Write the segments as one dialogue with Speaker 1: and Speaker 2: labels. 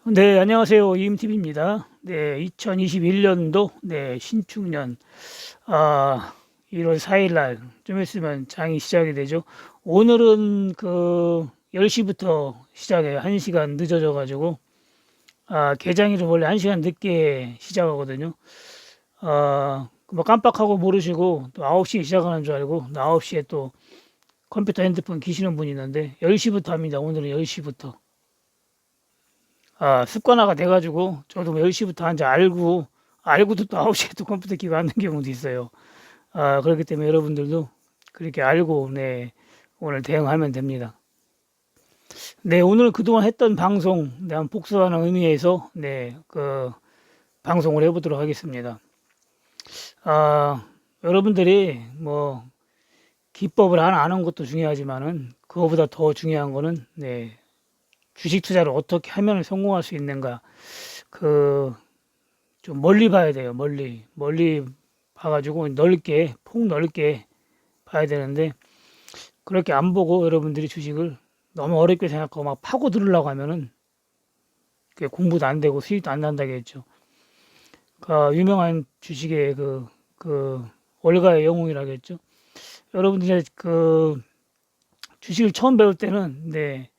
Speaker 1: 네, 안녕하세요. 이임TV입니다. 네, 2021년도, 네, 신축년, 아, 1월 4일 날, 좀 있으면 장이 시작이 되죠. 오늘은 10시부터 시작해요. 1시간 늦어져가지고, 개장일은 원래 1시간 늦게 시작하거든요. 뭐 깜빡하고 모르시고, 또 9시에 시작하는 줄 알고, 9시에 또 컴퓨터 핸드폰 키시는 분이 있는데, 10시부터 합니다. 오늘은 10시부터. 습관화가 돼가지고 저도 뭐 10시부터 한지 알고도 또 9시에 또 컴퓨터 키고 하는 경우도 있어요. 그렇기 때문에 여러분들도 그렇게 알고 네 오늘 대응하면 됩니다. 네, 오늘 그동안 했던 방송 네, 한번 복수하는 의미에서 방송을 해보도록 하겠습니다. 여러분들이 뭐 기법을 하나 아는 것도 중요하지만은 그거보다 더 중요한 거는 네, 주식 투자를 어떻게 하면 성공할 수 있는가 그 좀 멀리 봐야 돼요. 멀리 봐가지고 넓게 폭 넓게 봐야 되는데 그렇게 안 보고 여러분들이 주식을 너무 어렵게 생각하고 막 파고 들으려고 하면은 그게 공부도 안 되고 수익도 안 난다겠죠. 유명한 주식의 월가의 영웅이라겠죠. 여러분들이 주식을 처음 배울 때는 네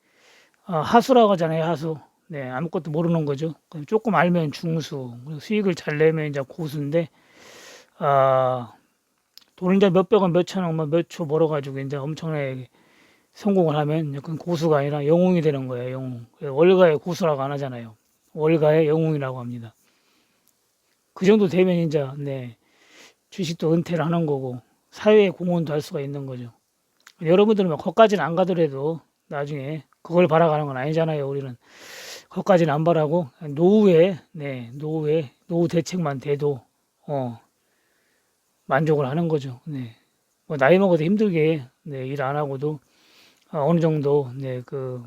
Speaker 1: 하수라고 하잖아요. 하수. 네, 아무것도 모르는 거죠. 조금 알면 중수, 그리고 수익을 잘 내면 이제 고수인데, 아, 돈을 이제 몇백 원, 몇천 원, 몇 초 벌어가지고 이제 엄청나게 성공을 하면 그건 고수가 아니라 영웅이 되는 거예요. 영웅. 월가의 고수라고 안 하잖아요. 월가의 영웅이라고 합니다. 그 정도 되면 이제 네 주식도 은퇴를 하는 거고 사회에 공헌도 할 수가 있는 거죠. 여러분들은 뭐 거기까지는 안 가더라도 나중에 그걸 바라가는 건 아니잖아요. 우리는 거기까지는 안 바라고 노후 대책만 돼도 어, 만족을 하는 거죠. 네. 뭐 나이 먹어도 힘들게 네, 일 안 하고도 어느 정도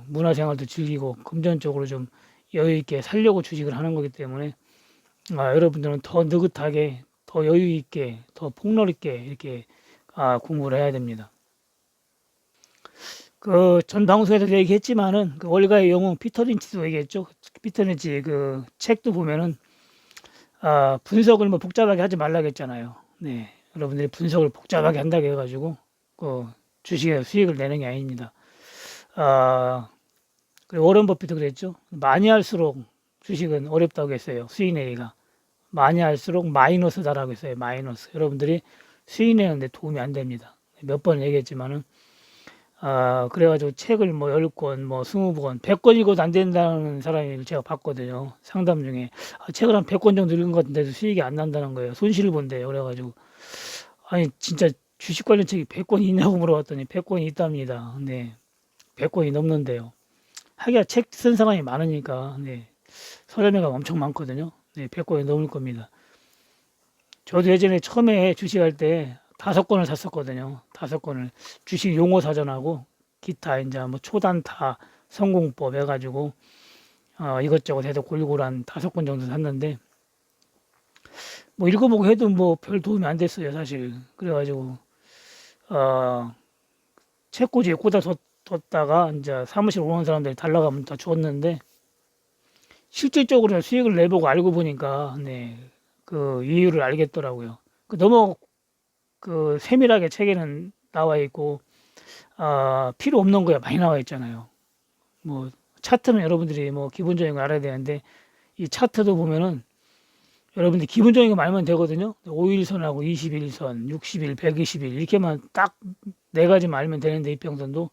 Speaker 1: 문화생활도 즐기고 금전적으로 좀 여유 있게 살려고 주식을 하는 거기 때문에 여러분들은 더 느긋하게 더 여유 있게 더 폭넓게 이렇게 공부를 해야 됩니다. 그 전 방송에서 얘기했지만은 그 월가의 영웅 피터 린치도 얘기했죠. 피터 린치 그 책도 보면은 분석을 뭐 복잡하게 하지 말라고 했잖아요. 네. 여러분들이 분석을 복잡하게 한다고 해가지고 그 주식에서 수익을 내는 게 아닙니다. 아, 그리고 워런 버핏도 그랬죠. 많이 할수록 주식은 어렵다고 했어요. 수익 내기가. 많이 할수록 마이너스다라고 했어요. 마이너스. 여러분들이 수익 내는데 도움이 안 됩니다. 몇 번 얘기했지만은 그래가지고 책을 뭐 10권, 뭐 20권, 100권 읽어도 안 된다는 사람을 제가 봤거든요. 상담 중에. 책을 한 100권 정도 읽은 것 같은데도 수익이 안 난다는 거예요. 손실을 본대요. 그래가지고. 아니, 진짜 주식 관련 책이 100권이 있냐고 물어봤더니 100권이 있답니다. 네. 100권이 넘는데요. 하기야 책 쓴 사람이 많으니까, 네. 서점에가 엄청 많거든요. 네. 100권이 넘을 겁니다. 저도 예전에 처음에 주식할 때 5권을 샀었거든요. 5권을. 주식 용어 사전하고 기타 이제 뭐 초단타 성공법 해가지고 이것저것 해서 골고루 한 5권 정도 샀는데 뭐 읽어보고 해도 뭐 별 도움이 안 됐어요 사실. 그래가지고 어, 책꽂이에 뒀다가 이제 사무실 오는 사람들이 달라가면 다 줬는데 실질적으로 수익을 내보고 알고 보니까 네, 그 이유를 알겠더라고요. 너무 세밀하게 책에는 나와 있고 필요 없는 거야 많이 나와 있잖아요. 뭐 차트는 여러분들이 뭐 기본적인 거 알아야 되는데 이 차트도 보면은 여러분들이 기본적인 거 알면 되거든요. 5일선하고 21선, 60일, 120일 이렇게만 딱 네 가지만 알면 되는데 이평선도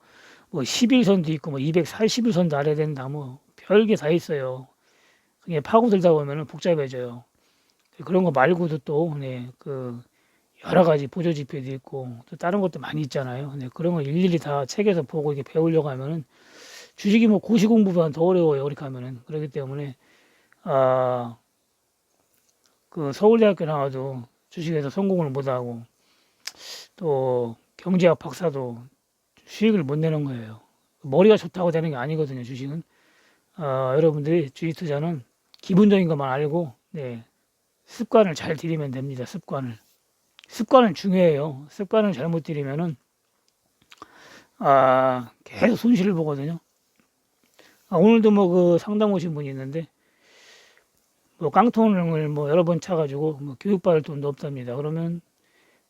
Speaker 1: 뭐 11선도 있고 뭐 240일선도 알아야 된다. 뭐 별게 다 있어요. 그게 파고들다 보면은 복잡해져요. 그런 거 말고도 또 네, 여러 가지 보조 지표도 있고 또 다른 것도 많이 있잖아요. 네, 그런 걸 일일이 다 책에서 보고 이렇게 배우려고 하면은 주식이 뭐 고시 공부보다 더 어려워요. 그렇게 하면은 그렇기 때문에 아, 서울대학교 나와도 주식에서 성공을 못하고 또 경제학 박사도 수익을 못 내는 거예요. 머리가 좋다고 되는 게 아니거든요. 주식은 여러분들이 주식 투자는 기본적인 것만 알고 네, 습관을 잘 들이면 됩니다. 습관은 중요해요. 습관을 잘못 들이면은 계속 손실을 보거든요. 오늘도 뭐 상담 오신 분이 있는데 뭐 깡통을 뭐 여러 번 차가지고 뭐 교육받을 돈도 없답니다. 그러면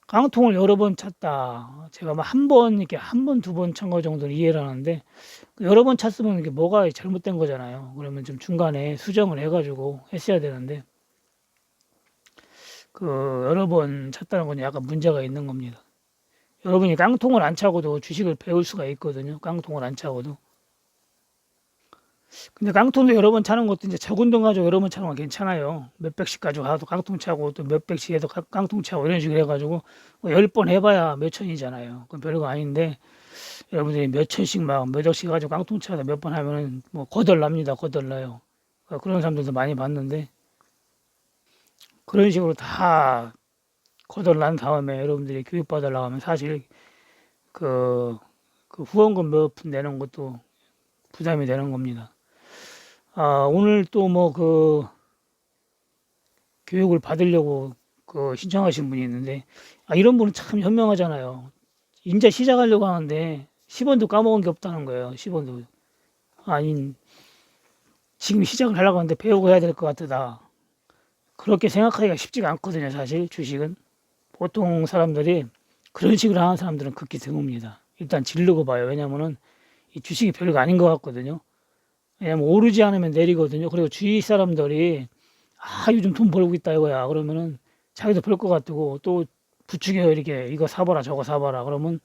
Speaker 1: 깡통을 여러 번 찼다. 제가 뭐 한 번 이렇게 한 번, 두 번 찬 거 정도는 이해를 하는데 여러 번 찼으면 이게 뭐가 잘못된 거잖아요. 그러면 좀 중간에 수정을 해가지고 했어야 되는데 그 여러 번 찼다는 건 약간 문제가 있는 겁니다. 여러분이 깡통을 안 차고도 주식을 배울 수가 있거든요. 깡통을 안 차고도. 근데 깡통도 여러 번 차는 것도 이제 적운동 가지고 여러 번 차는 건 괜찮아요. 몇백씩 가지고 하도 깡통 차고 또 몇백씩 해도 깡통 차고 이런 식으로 해가지고 뭐 10번 해봐야 몇 천이잖아요. 그건 별거 아닌데 여러분들이 몇 천씩 막 몇 억씩 가지고 깡통 차다 몇 번 하면은 뭐 거덜납니다. 거덜나요. 그러니까 그런 사람들도 많이 봤는데 그런 식으로 다 거덜난 다음에 여러분들이 교육받으려고 하면 사실 그, 그 후원금 몇 푼 내는 것도 부담이 되는 겁니다. 오늘 또 뭐 그 교육을 받으려고 그 신청하신 분이 있는데 이런 분은 참 현명하잖아요. 이제 시작하려고 하는데 10원도 까먹은 게 없다는 거예요. 10원도. 아니 지금 시작을 하려고 하는데 배우고 해야 될 것 같다. 그렇게 생각하기가 쉽지가 않거든요. 사실 주식은. 보통 사람들이 그런 식으로 하는 사람들은 극히 드뭅니다. 일단 지르고 봐요. 왜냐면은 이 주식이 별거 아닌 것 같거든요. 왜냐면 오르지 않으면 내리거든요. 그리고 주위 사람들이 요즘 돈 벌고 있다 이거야. 그러면은 자기도 벌 것 같고 또 부추겨요. 이렇게 이거 사봐라 저거 사봐라. 그러면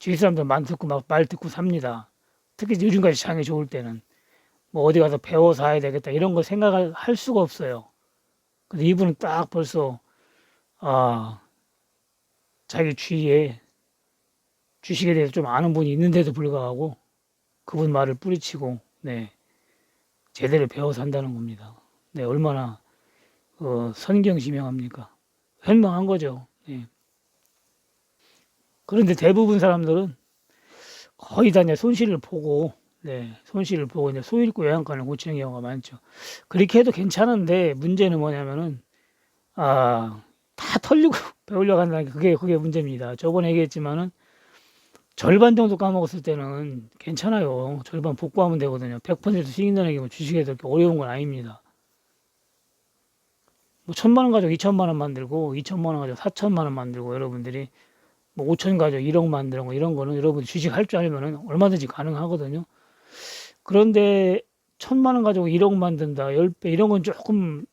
Speaker 1: 주위 사람들 말 듣고 삽니다. 특히 요즘까지 장이 좋을 때는 뭐 어디 가서 배워서 사야 되겠다 이런 거 생각을 할 수가 없어요. 근데 이분은 딱 벌써 자기 주위에 주식에 대해서 좀 아는 분이 있는데도 불구하고 그분 말을 뿌리치고 제대로 배워서 한다는 겁니다. 얼마나 선경지명합니까? 현명한 거죠. 그런데 대부분 사람들은 거의 다 이제 손실을 보고 이제 소잃고 외양간을 고치는 경우가 많죠. 그렇게 해도 괜찮은데 문제는 뭐냐면은 다 털리고 배우려고 한다는 게 그게 문제입니다. 저번에 얘기했지만은 절반 정도 까먹었을 때는 괜찮아요. 절반 복구하면 되거든요. 100% 수익 내는 게 뭐 주식에 그렇게 어려운 건 아닙니다. 뭐 1,000만 원 가지고 2천만 원 만들고 2천만 원 가지고 4천만 원 만들고 여러분들이 뭐 5천 가지고 1억 만드는 거 이런 거는 여러분 주식 할 줄 알면은 얼마든지 가능하거든요. 그런데 1,000만 원 가지고 1억 만든다, 10배 이런 건 조금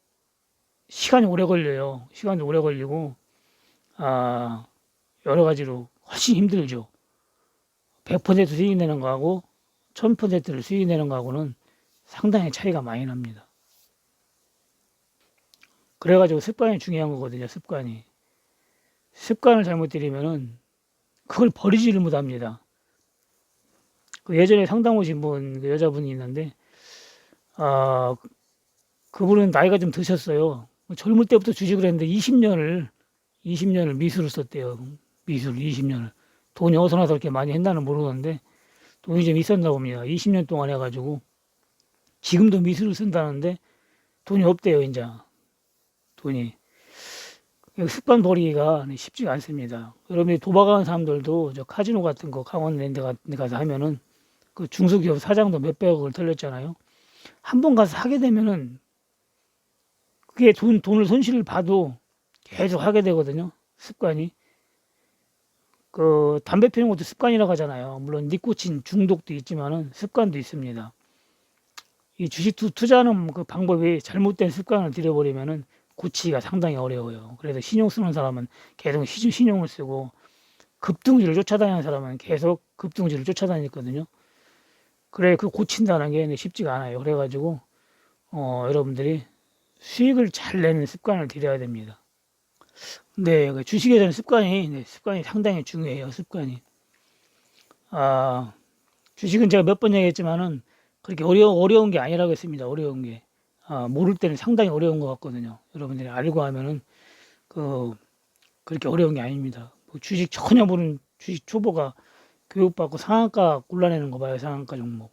Speaker 1: 시간이 오래 걸려요. 시간이 오래 걸리고 여러 가지로 훨씬 힘들죠. 100% 수익 내는 거하고 1000%를 수익 내는 거하고는 상당히 차이가 많이 납니다. 그래가지고 습관이 중요한 거거든요. 습관을 잘못 들이면은 그걸 버리지를 못합니다. 그 예전에 상담 오신 그 여자분이 있는데 그분은 나이가 좀 드셨어요. 젊을 때부터 주식을 했는데 20년을 미술을 썼대요. 미술 20년을. 돈이 어디서 나서 그렇게 많이 했나는 모르는데 돈이 좀 있었나 봅니다. 20년 동안 해가지고 지금도 미술을 쓴다는데 돈이 없대요. 이제 돈이. 습관 버리기가 쉽지가 않습니다. 여러분이 도박하는 사람들도 저 카지노 같은 거 강원랜드 같은 데 가서 하면은 그 중소기업 사장도 몇백억을 털렸잖아요. 한 번 가서 하게 되면은 그게 돈을 손실을 봐도 계속 하게 되거든요. 습관이. 그 담배 피우는 것도 습관이라고 하잖아요. 물론 니코틴 중독도 있지만은 습관도 있습니다. 이 주식 투자하는 그 방법이 잘못된 습관을 들여버리면은 고치기가 상당히 어려워요. 그래서 신용 쓰는 사람은 계속 신용을 쓰고 급등주를 쫓아다니는 사람은 계속 급등주를 쫓아다니거든요. 그래 그 고친다는 게 쉽지가 않아요. 그래가지고 여러분들이 수익을 잘 내는 습관을 들여야 됩니다. 그 주식에 대한 습관이 상당히 중요해요. 습관이. 주식은 제가 몇 번 얘기했지만은 그렇게 어려운 게 아니라고 했습니다. 어려운 게. 모를 때는 상당히 어려운 것 같거든요. 여러분들이 알고 하면은 그렇게 어려운 게 아닙니다. 뭐 주식 전혀 모르는 주식 초보가 교육받고 상한가 골라내는 거 봐요. 상한가 종목.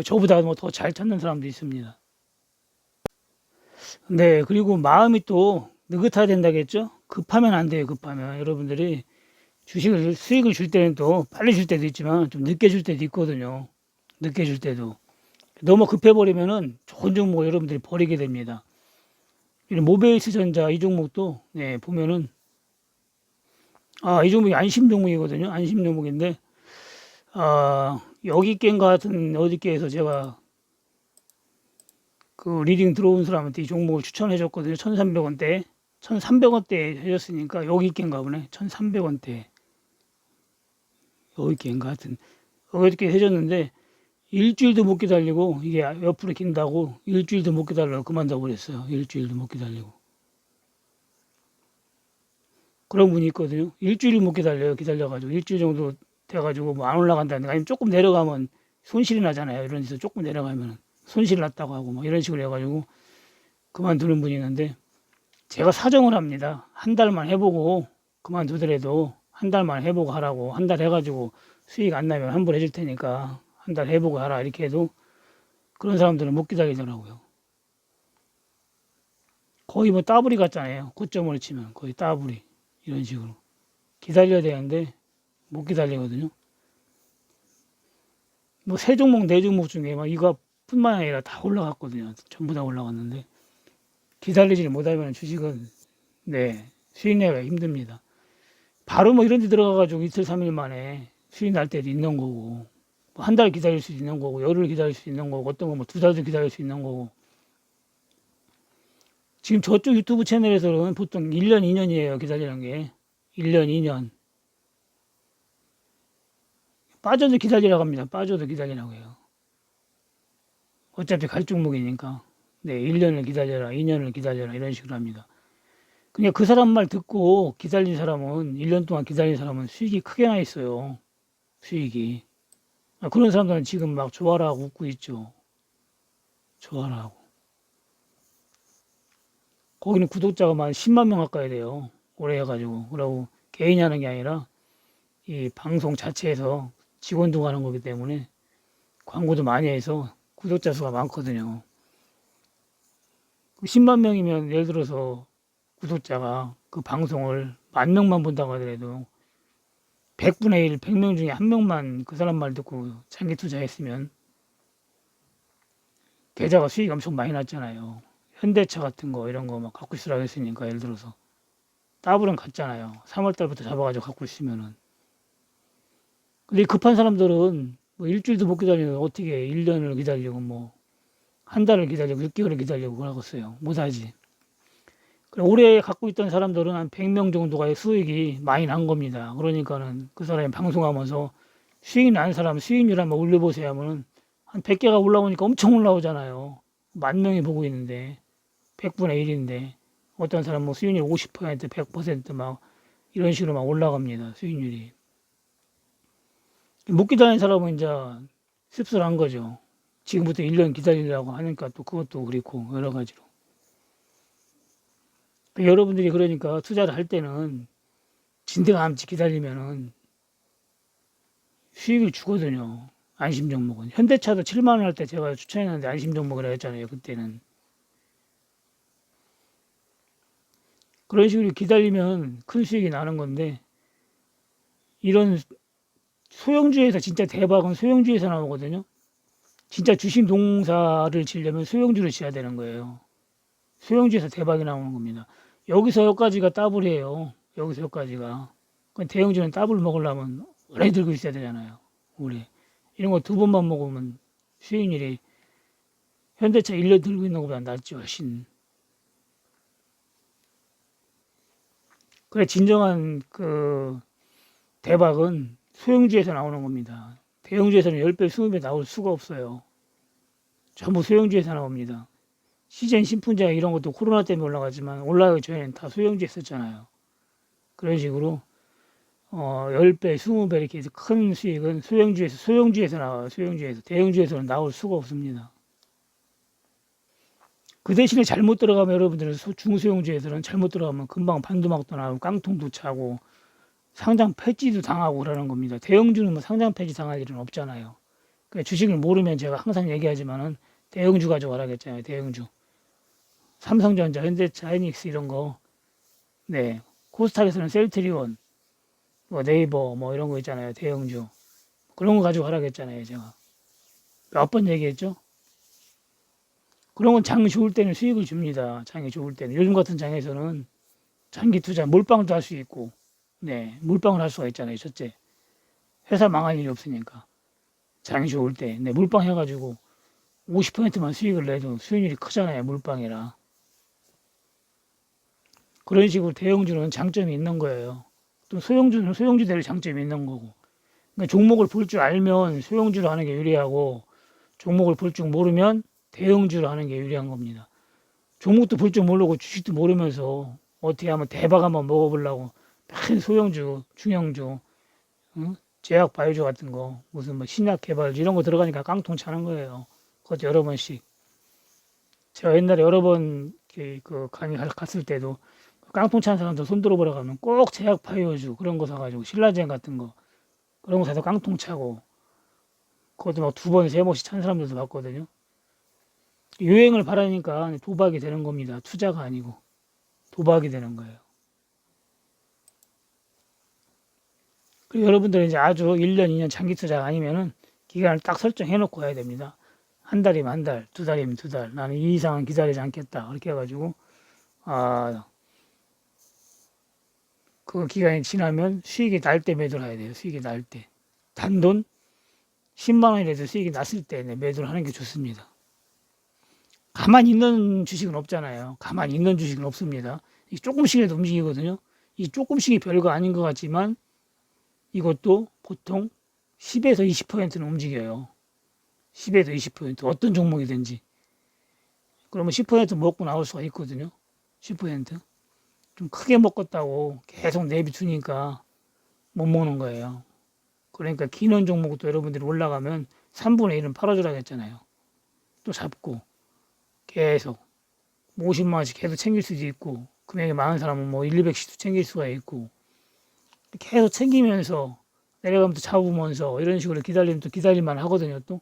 Speaker 1: 저보다 뭐 더 잘 찾는 사람도 있습니다. 그리고 마음이 또 느긋해야 된다겠죠? 급하면 안 돼요. 급하면 여러분들이 수익을 줄 때는 또 빨리 줄 때도 있지만 좀 늦게 줄 때도 있거든요. 늦게 줄 때도. 너무 급해버리면은 좋은 종목 여러분들이 버리게 됩니다. 이런 모베이스 전자 이 종목도 네, 보면은 이 종목이 안심 종목이거든요. 안심 종목인데 여기 깸가 같은 어디 깸에서 제가 그 리딩 들어온 사람한테 이 종목을 추천해 줬거든요. 1,300원대. 1,300원대에 해줬으니까 여기 깸가 보네. 1,300원대. 여기 깸가 같은 어저께 해줬는데 일주일도 못 기다리고 이게 옆으로 긴다고 일주일도 못 기다리고 그만둬 버렸어요. 일주일도 못 기다리고. 그런 분이 있거든요. 일주일 못 기다려요. 기다려가지고 일주일 정도 돼가지고 뭐 안 올라간다든가 아니면 조금 내려가면 손실이 나잖아요. 이런 데서 조금 내려가면 손실 났다고 하고 뭐 이런 식으로 해가지고 그만두는 분이 있는데 제가 사정을 합니다. 한 달만 해보고 그만두더라도 한 달만 해보고 하라고 한 달 해가지고 수익 안 나면 환불 해줄 테니까 한 달 해보고 하라 이렇게 해도 그런 사람들은 못 기다리더라고요. 거의 뭐 따블이 같잖아요. 고점으로 치면 거의 따블이 이런 식으로 기다려야 되는데 못 기다리거든요. 뭐 세 종목 네 종목 중에 막 이거뿐만 아니라 다 올라갔거든요. 전부 다 올라갔는데 기다리지 못하면 주식은 네 수익 내기가 힘듭니다. 바로 뭐 이런 데 들어가가지고 이틀 3일 만에 수익 날 때도 있는 거고 뭐 한 달 기다릴 수 있는 거고 열흘 기다릴 수 있는 거고 어떤 거 뭐 두 달도 기다릴 수 있는 거고 지금 저쪽 유튜브 채널에서는 보통 1년 2년이에요 기다리는 게 1년 2년 빠져도 기다리라고 합니다. 빠져도 기다리라고 해요. 어차피 갈 종목이니까 네 1년을 기다려라 2년을 기다려라 이런 식으로 합니다. 그냥 그 사람 말 듣고 기다린 사람은 1년 동안 기다린 사람은 수익이 크게 나 있어요. 수익이 그런 사람들은 지금 막 좋아라 하고 웃고 있죠. 좋아라 하고 거기는 구독자가 만 10만 명 가까이 돼요. 오래 해가지고 그러고 개인이 하는 게 아니라 이 방송 자체에서 직원도 가는 거기 때문에 광고도 많이 해서 구독자 수가 많거든요. 10만 명이면 예를 들어서 구독자가 그 방송을 10,000명만 본다고 하더라도 100분의 1, 100명 중에 한 명만 그 사람 말 듣고 장기 투자했으면 계좌가 수익이 엄청 많이 났잖아요. 현대차 같은 거 이런 거 막 갖고 있으라고 했으니까 예를 들어서 따블은 갔잖아요. 3월달부터 잡아가지고 갖고 있으면은. 근데 급한 사람들은 뭐 일주일도 못 기다리면 어떻게 1년을 기다리고 뭐 한 달을 기다리고 6개월을 기다리고 그러겠어요. 못하지. 올해 갖고 있던 사람들은 한 100명 정도가 수익이 많이 난 겁니다. 그러니까는 그 사람이 방송하면서 수익이 난 사람 수익률 한번 올려보세요 하면은 한 100개가 올라오니까 엄청 올라오잖아요. 10,000명이 보고 있는데 100분의 1인데 어떤 사람은 뭐 수익률 50%, 100%막 이런 식으로 막 올라갑니다. 수익률이. 못 기다리는 사람은 이제 씁쓸한 거죠. 지금부터 1년 기다리려고 하니까 또 그것도 그렇고 여러 가지로. 여러분들이 그러니까 투자를 할 때는 진드감치 기다리면은 수익을 주거든요. 안심 종목은. 현대차도 7만 원 할 때 제가 추천했는데 안심 종목이라 했잖아요. 그때는. 그런 식으로 기다리면 큰 수익이 나는 건데 이런 소형주에서 진짜 대박은 소형주에서 나오거든요. 진짜 주식 농사를 지려면 소형주를 지어야 되는 거예요. 소형주에서 대박이 나오는 겁니다. 여기서 여기까지가 따블이에요. 여기서 여기까지가. 대형주는 따블 먹으려면 오래 들고 있어야 되잖아요. 오래. 이런 거 두 번만 먹으면 수익률이 현대차 1년 들고 있는 것보다 낫죠. 훨씬. 그래 진정한 그 대박은 소형주에서 나오는 겁니다. 대형주에서는 10배, 20배 나올 수가 없어요. 전부 소형주에서 나옵니다. 시젠 신풍제 이런 것도 코로나 때문에 올라갔지만 올라가기 전에는 다 소형주에 썼잖아요. 그런 식으로 10배, 20배 이렇게 해서 큰 수익은 소형주에서 나와요. 소형주에서. 대형주에서는 나올 수가 없습니다. 그 대신에 잘못 들어가면 여러분들은 중소형주에서는 잘못 들어가면 금방 반도막도 나오고 깡통도 차고 상장 폐지도 당하고 그러는 겁니다. 대형주는 뭐 상장 폐지 당할 일은 없잖아요. 그러니까 주식을 모르면 제가 항상 얘기하지만은 대형주 가지고 가라겠잖아요. 대형주. 삼성전자, 현대차, 하이닉스 이런 거. 네. 코스닥에서는 셀트리온, 뭐 네이버 뭐 이런 거 있잖아요. 대형주. 그런 거 가지고 하라겠잖아요. 제가. 몇 번 얘기했죠? 그런 건 장 좋을 때는 수익을 줍니다. 장이 좋을 때는. 요즘 같은 장에서는 장기 투자, 몰빵도 할 수 있고, 네, 몰빵을 할 수가 있잖아요. 첫째, 회사 망할 일이 없으니까. 장이 좋을 때, 네, 몰빵 해가지고 50%만 수익을 내도 수익률이 크잖아요. 몰빵이라. 그런 식으로 대형주는 장점이 있는 거예요. 또 소형주는 소형주대로 장점이 있는 거고. 그러니까 종목을 볼 줄 알면 소형주로 하는 게 유리하고, 종목을 볼 줄 모르면 대형주로 하는 게 유리한 겁니다. 종목도 볼 줄 모르고 주식도 모르면서 어떻게 하면 대박 한번 먹어보려고 큰 소형주, 중형주, 응? 제약 바이오주 같은 거, 무슨 뭐 신약 개발주 이런 거 들어가니까 깡통 차는 거예요. 그것도 여러 번씩. 제가 옛날에 여러 번 그 강의 갔을 때도 깡통 차는 사람들 손 들어보러 가면 꼭 제약 바이오주 그런 거 사가지고 신라젠 같은 거 그런 거 사서 깡통 차고 그것도 막 두 번, 세 번씩 찬 사람들도 봤거든요. 유행을 바라니까 도박이 되는 겁니다. 투자가 아니고 도박이 되는 거예요. 그리고 여러분들은 이제 아주 1년, 2년 장기 투자가 아니면은 기간을 딱 설정해 놓고 해야 됩니다. 한 달이면 한 달, 두 달이면 두 달. 나는 이 이상은 기다리지 않겠다. 그렇게 해가지고, 그 기간이 지나면 수익이 날 때 매도를 해야 돼요. 수익이 날 때. 단돈 10만 원이라도 수익이 났을 때 매도를 하는 게 좋습니다. 가만히 있는 주식은 없잖아요. 가만히 있는 주식은 없습니다. 조금씩이라도 움직이거든요. 이 조금씩이 별거 아닌 것 같지만 이것도 보통 10에서 20%는 움직여요. 10에서 20% 어떤 종목이든지. 그러면 10% 먹고 나올 수가 있거든요. 10%. 좀 크게 먹었다고 계속 내비두니까 못 먹는 거예요. 그러니까 기는 종목도 여러분들이 올라가면 3분의 1은 팔아주라고 했잖아요. 또 잡고 계속 50만 원씩 계속 챙길 수도 있고 금액이 많은 사람은 뭐 1, 200씩도 챙길 수가 있고 계속 챙기면서 내려가면 또 잡으면서 이런 식으로 기다리면 또 기다릴만 하거든요. 또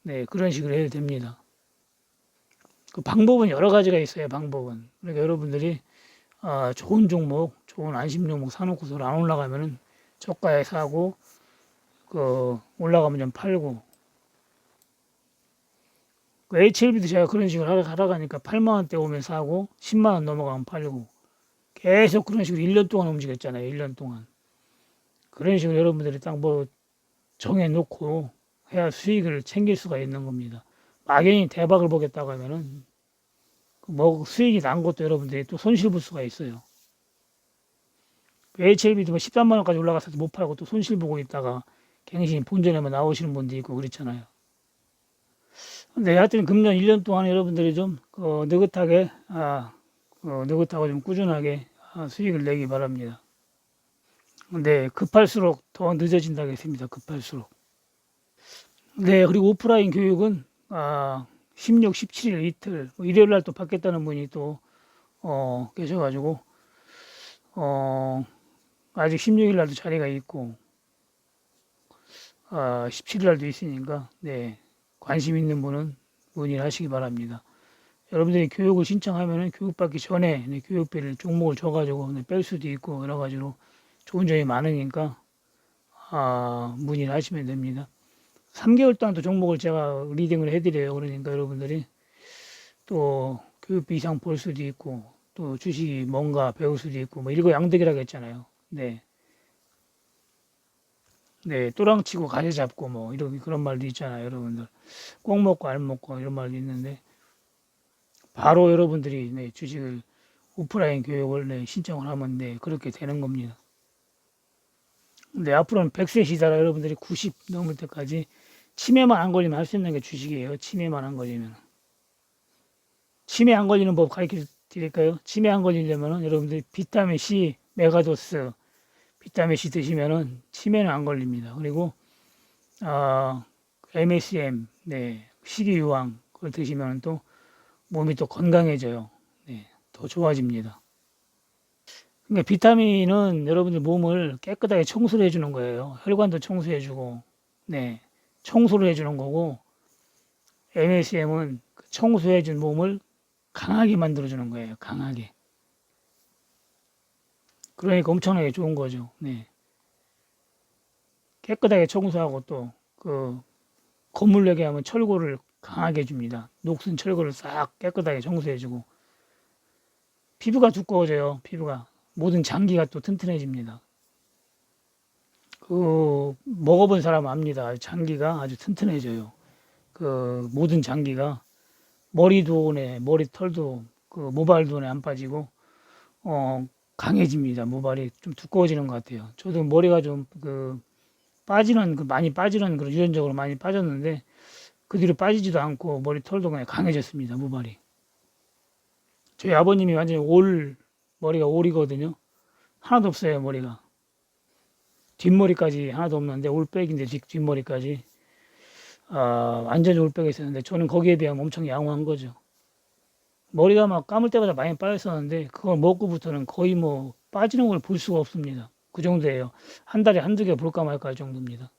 Speaker 1: 네, 그런 식으로 해도 됩니다. 그 방법은 여러 가지가 있어요. 방법은. 그러니까 여러분들이 좋은 종목, 좋은 안심 종목 사놓고서 안 올라가면은 저가에 사고 그 올라가면 좀 팔고 그 HLB도 제가 그런 식으로 하러 가니까 8만 원대 오면 사고 10만 원 넘어가면 팔고 계속 그런 식으로 1년 동안 움직였잖아요. 1년 동안. 그런 식으로 여러분들이 딱 뭐 정해놓고 해야 수익을 챙길 수가 있는 겁니다. 막연히 대박을 보겠다고 하면은 뭐 수익이 난 것도 여러분들이 또 손실 볼 수가 있어요. HLB도 뭐 13만 원까지 올라가서 못 팔고 또 손실 보고 있다가 갱신 본전에만 나오시는 분도 있고 그렇잖아요. 근데 하여튼 금년 1년 동안 여러분들이 좀 느긋하게 느긋하고 좀 꾸준하게 수익을 내기 바랍니다. 근데 급할수록 더 늦어진다고 했습니다. 급할수록. 네, 그리고 오프라인 교육은 16, 17일 이틀 일요일 날 또 받겠다는 분이 또 계셔가지고 아직 16일 날도 자리가 있고 17일 날도 있으니까 네, 관심 있는 분은 문의를 하시기 바랍니다. 여러분들이 교육을 신청하면은 교육받기 전에 네, 교육비를 종목을 줘가지고 네, 뺄 수도 있고 여러 가지로 좋은 점이 많으니까 문의를 하시면 됩니다. 3개월 동안 또 종목을 제가 리딩을 해드려요. 그러니까 여러분들이 또 교육비 이상 볼 수도 있고 또 주식이 뭔가 배울 수도 있고 뭐 일거양득이라고 했잖아요. 네, 네, 또랑치고 가지 잡고 뭐 이런 그런 말도 있잖아요. 여러분들 꼭 먹고 알 먹고 이런 말도 있는데 바로 여러분들이 네, 주식을 오프라인 교육을 네, 신청을 하면 네, 그렇게 되는 겁니다. 근데 앞으로는 100세 시대라 여러분들이 90 넘을 때까지 치매만 안 걸리면 할 수 있는 게 주식이에요. 치매만 안 걸리면. 치매 안 걸리는 법 가르쳐 드릴까요? 치매 안 걸리려면 여러분들이 비타민 C, 메가도스, 비타민 C 드시면은 치매는 안 걸립니다. 그리고 MSM, 네, 식이유황 그걸 드시면 또 몸이 또 건강해져요. 네, 더 좋아집니다. 그러니까 비타민은 여러분들 몸을 깨끗하게 청소를 해주는 거예요. 혈관도 청소해주고, 네, 청소를 해주는 거고, MSM은 청소해준 몸을 강하게 만들어주는 거예요. 강하게. 그러니까 엄청나게 좋은 거죠. 네. 깨끗하게 청소하고 또 그 건물 내게 하면 철골을 강하게 해줍니다. 녹슨 철거를 싹 깨끗하게 청소해주고 피부가 두꺼워져요. 피부가 모든 장기가 또 튼튼해집니다. 그 먹어본 사람 압니다. 장기가 아주 튼튼해져요. 그 모든 장기가 머리도 머리 털도 그 모발도 안 빠지고 강해집니다. 모발이 좀 두꺼워지는 것 같아요. 저도 머리가 좀 빠지는 많이 빠지는 그런 유전적으로 많이 빠졌는데 그 뒤로 빠지지도 않고 머리 털도 그냥 강해졌습니다. 모발이. 저희 아버님이 완전히 머리가 올이거든요. 하나도 없어요. 머리가. 뒷머리까지 하나도 없는데 올백인데 뒷머리까지 완전히 올백이 있었는데 저는 거기에 비하면 엄청 양호한 거죠. 머리가 막 감을 때마다 많이 빠졌었는데 그걸 먹고부터는 거의 뭐 빠지는 걸 볼 수가 없습니다. 그 정도예요. 한 달에 한두 개 볼까 말까 할 정도입니다.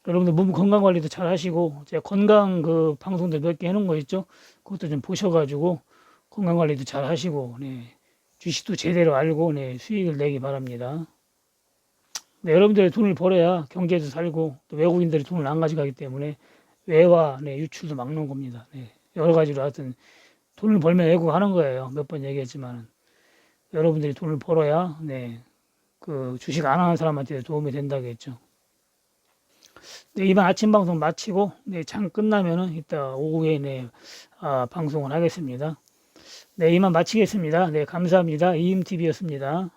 Speaker 1: 여러분들 몸 건강 관리도 잘 하시고 제가 건강 그 방송도 몇 개 해놓은 거 있죠. 그것도 좀 보셔가지고 건강 관리도 잘 하시고 네. 주식도 제대로 알고 네. 수익을 내기 바랍니다. 네, 여러분들이 돈을 벌어야 경제도 살고 또 외국인들이 돈을 안 가져가기 때문에 외화 네, 유출도 막는 겁니다. 네, 여러 가지로 하여튼 돈을 벌면 외국하는 거예요. 몇 번 얘기했지만 여러분들이 돈을 벌어야 네, 그 주식 안 하는 사람한테 도움이 된다겠죠. 네, 이번 아침 방송 마치고 네, 장 끝나면은 이따 오후에 네, 방송을 하겠습니다. 네, 이만 마치겠습니다. 네, 감사합니다. 이임TV였습니다.